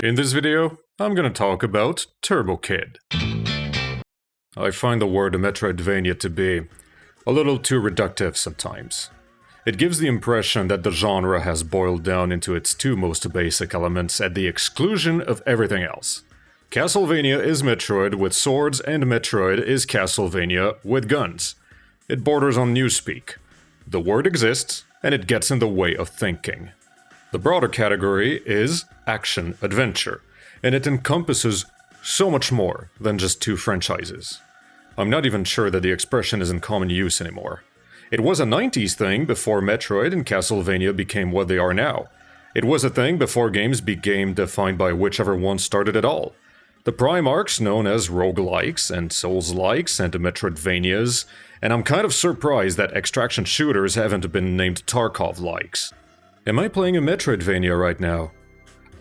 In this video, I'm gonna talk about Turbo Kid. I find the word Metroidvania to be a little too reductive sometimes. It gives the impression that the genre has boiled down into its two most basic elements at the exclusion of everything else. Castlevania is Metroid with swords, and Metroid is Castlevania with guns. It borders on newspeak. The word exists, and it gets in the way of thinking. The broader category is action-adventure, and it encompasses so much more than just two franchises. I'm not even sure that the expression is in common use anymore. It was a 90s thing before Metroid and Castlevania became what they are now. It was a thing before games became defined by whichever one started it all. The prime arcs known as roguelikes and souls-likes and Metroidvanias, and I'm kind of surprised that extraction shooters haven't been named Tarkov-likes. Am I playing a Metroidvania right now?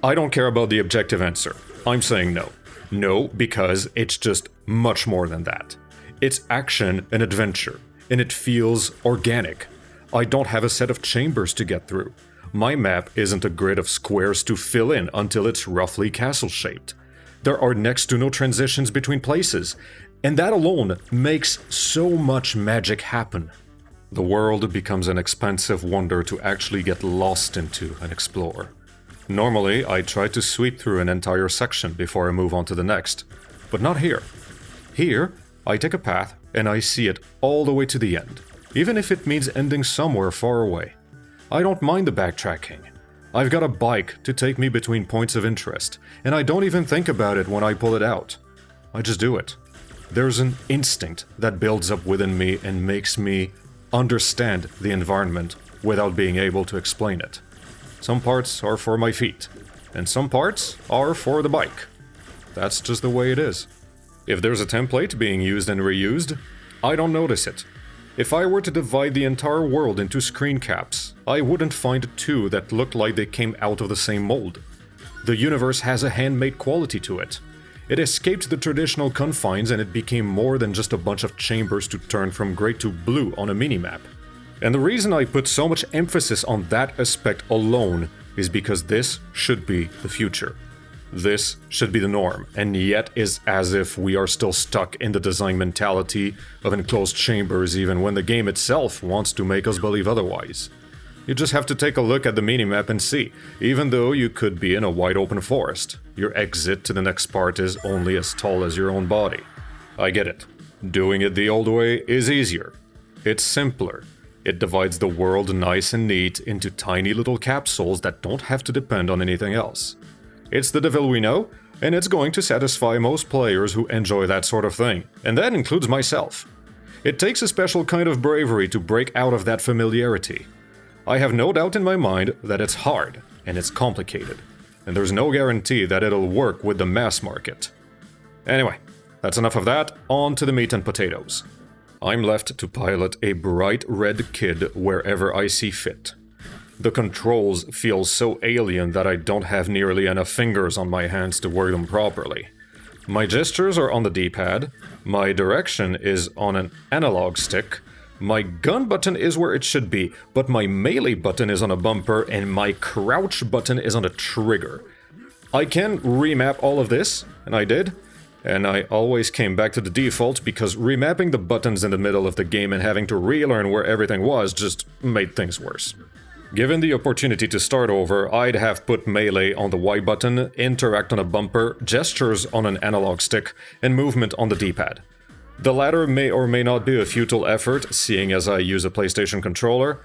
I don't care about the objective answer. I'm saying no. No, because it's just much more than that. It's action and adventure, and it feels organic. I don't have a set of chambers to get through. My map isn't a grid of squares to fill in until it's roughly castle-shaped. There are next to no transitions between places, and that alone makes so much magic happen. The world becomes an expansive wonder to actually get lost into and explore. Normally, I try to sweep through an entire section before I move on to the next, but not here. Here, I take a path and I see it all the way to the end, even if it means ending somewhere far away. I don't mind the backtracking. I've got a bike to take me between points of interest, and I don't even think about it when I pull it out. I just do it. There's an instinct that builds up within me and makes me understand the environment without being able to explain it. Some parts are for my feet, and some parts are for the bike. That's just the way it is. If there's a template being used and reused, I don't notice it. If I were to divide the entire world into screen caps, I wouldn't find two that looked like they came out of the same mold. The universe has a handmade quality to it. It escaped the traditional confines and it became more than just a bunch of chambers to turn from gray to blue on a minimap. And the reason I put so much emphasis on that aspect alone is because this should be the future. This should be the norm, and yet is as if we are still stuck in the design mentality of enclosed chambers even when the game itself wants to make us believe otherwise. You just have to take a look at the minimap and see, even though you could be in a wide open forest, your exit to the next part is only as tall as your own body. I get it. Doing it the old way is easier. It's simpler. It divides the world nice and neat into tiny little capsules that don't have to depend on anything else. It's the devil we know, and it's going to satisfy most players who enjoy that sort of thing, and that includes myself. It takes a special kind of bravery to break out of that familiarity. I have no doubt in my mind that it's hard, and it's complicated, and there's no guarantee that it'll work with the mass market. Anyway, that's enough of that, on to the meat and potatoes. I'm left to pilot a bright red kid wherever I see fit. The controls feel so alien that I don't have nearly enough fingers on my hands to work them properly. My gestures are on the D-pad, my direction is on an analog stick, my gun button is where it should be, but my melee button is on a bumper and my crouch button is on a trigger. I can remap all of this, and I did, and I always came back to the default because remapping the buttons in the middle of the game and having to relearn where everything was just made things worse. Given the opportunity to start over, I'd have put melee on the Y button, interact on a bumper, gestures on an analog stick, and movement on the D-pad. The latter may or may not be a futile effort, seeing as I use a PlayStation controller.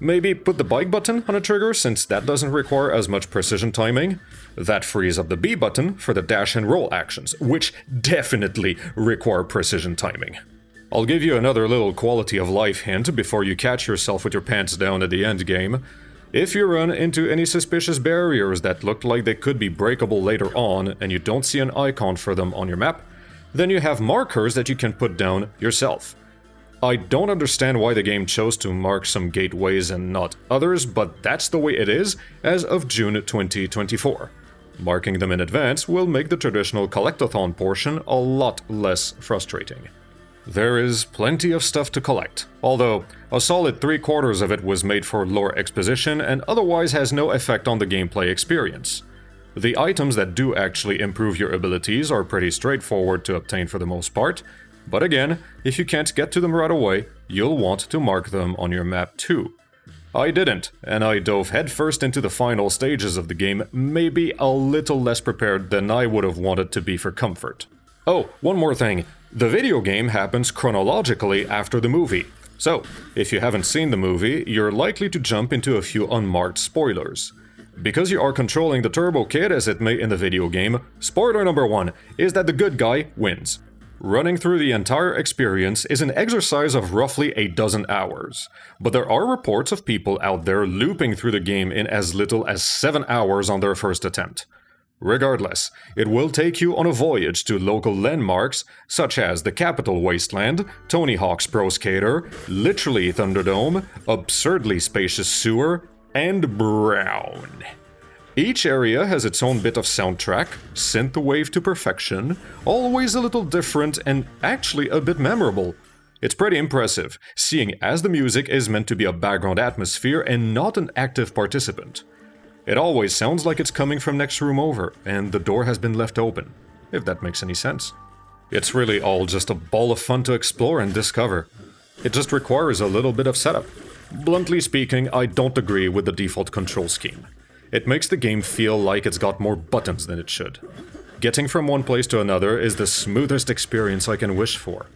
Maybe put the bike button on a trigger, since that doesn't require as much precision timing. That frees up the B button for the dash and roll actions, which definitely require precision timing. I'll give you another little quality of life hint before you catch yourself with your pants down at the end game. If you run into any suspicious barriers that look like they could be breakable later on and you don't see an icon for them on your map, then you have markers that you can put down yourself. I don't understand why the game chose to mark some gateways and not others, but that's the way it is as of June 2024. Marking them in advance will make the traditional collectathon portion a lot less frustrating. There is plenty of stuff to collect, although a solid 3/4 of it was made for lore exposition and otherwise has no effect on the gameplay experience. The items that do actually improve your abilities are pretty straightforward to obtain for the most part, but again, if you can't get to them right away, you'll want to mark them on your map too. I didn't, and I dove headfirst into the final stages of the game, maybe a little less prepared than I would have wanted to be for comfort. Oh, one more thing. The video game happens chronologically after the movie. So, if you haven't seen the movie, you're likely to jump into a few unmarked spoilers. Because you are controlling the Turbo Kid as it may in the video game, spoiler number 1 is that the good guy wins. Running through the entire experience is an exercise of roughly a dozen hours, but there are reports of people out there looping through the game in as little as 7 hours on their first attempt. Regardless, it will take you on a voyage to local landmarks such as the Capital Wasteland, Tony Hawk's Pro Skater, literally Thunderdome, absurdly spacious sewer, and Brown. Each area has its own bit of soundtrack, synthwave to perfection, always a little different and actually a bit memorable. It's pretty impressive, seeing as the music is meant to be a background atmosphere and not an active participant. It always sounds like it's coming from next room over, and the door has been left open, if that makes any sense. It's really all just a ball of fun to explore and discover. It just requires a little bit of setup. Bluntly speaking, I don't agree with the default control scheme. It makes the game feel like it's got more buttons than it should. Getting from one place to another is the smoothest experience I can wish for.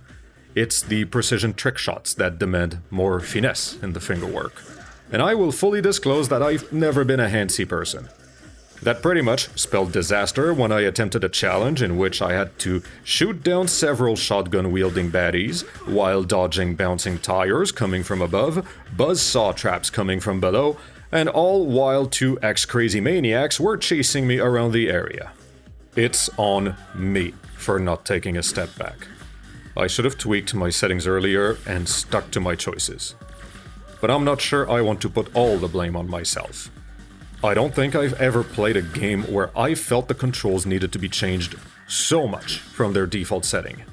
It's the precision trick shots that demand more finesse in the fingerwork. And I will fully disclose that I've never been a handsy person. That pretty much spelled disaster when I attempted a challenge in which I had to shoot down several shotgun-wielding baddies while dodging bouncing tires coming from above, buzzsaw traps coming from below, and all while 2 ex-crazy maniacs were chasing me around the area. It's on me for not taking a step back. I should have tweaked my settings earlier and stuck to my choices. But I'm not sure I want to put all the blame on myself. I don't think I've ever played a game where I felt the controls needed to be changed so much from their default setting.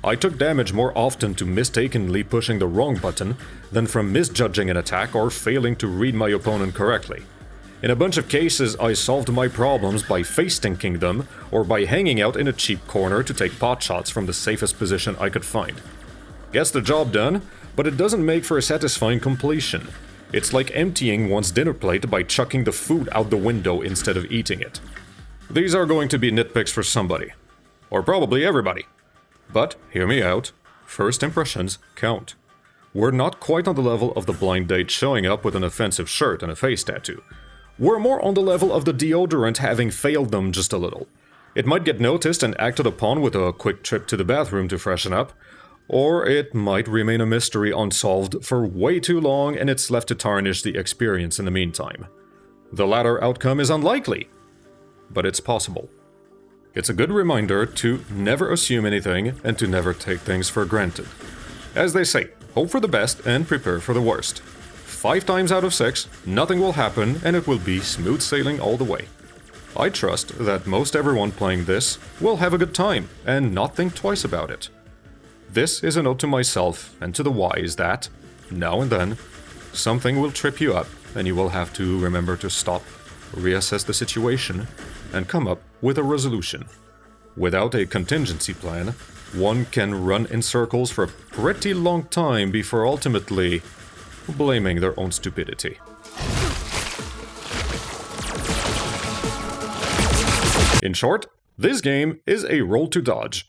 I took damage more often to mistakenly pushing the wrong button than from misjudging an attack or failing to read my opponent correctly. In a bunch of cases, I solved my problems by face-stinking them or by hanging out in a cheap corner to take pot shots from the safest position I could find. Gets the job done, but it doesn't make for a satisfying completion. It's like emptying one's dinner plate by chucking the food out the window instead of eating it. These are going to be nitpicks for somebody. Or probably everybody. But, hear me out, first impressions count. We're not quite on the level of the blind date showing up with an offensive shirt and a face tattoo. We're more on the level of the deodorant having failed them just a little. It might get noticed and acted upon with a quick trip to the bathroom to freshen up, or it might remain a mystery unsolved for way too long and it's left to tarnish the experience in the meantime. The latter outcome is unlikely, but it's possible. It's a good reminder to never assume anything and to never take things for granted. As they say, hope for the best and prepare for the worst. 5 times out of 6, nothing will happen and it will be smooth sailing all the way. I trust that most everyone playing this will have a good time and not think twice about it. This is a note to myself and to the wise that, now and then, something will trip you up and you will have to remember to stop, reassess the situation, and come up with a resolution. Without a contingency plan, one can run in circles for a pretty long time before ultimately blaming their own stupidity. In short, this game is a roll to dodge.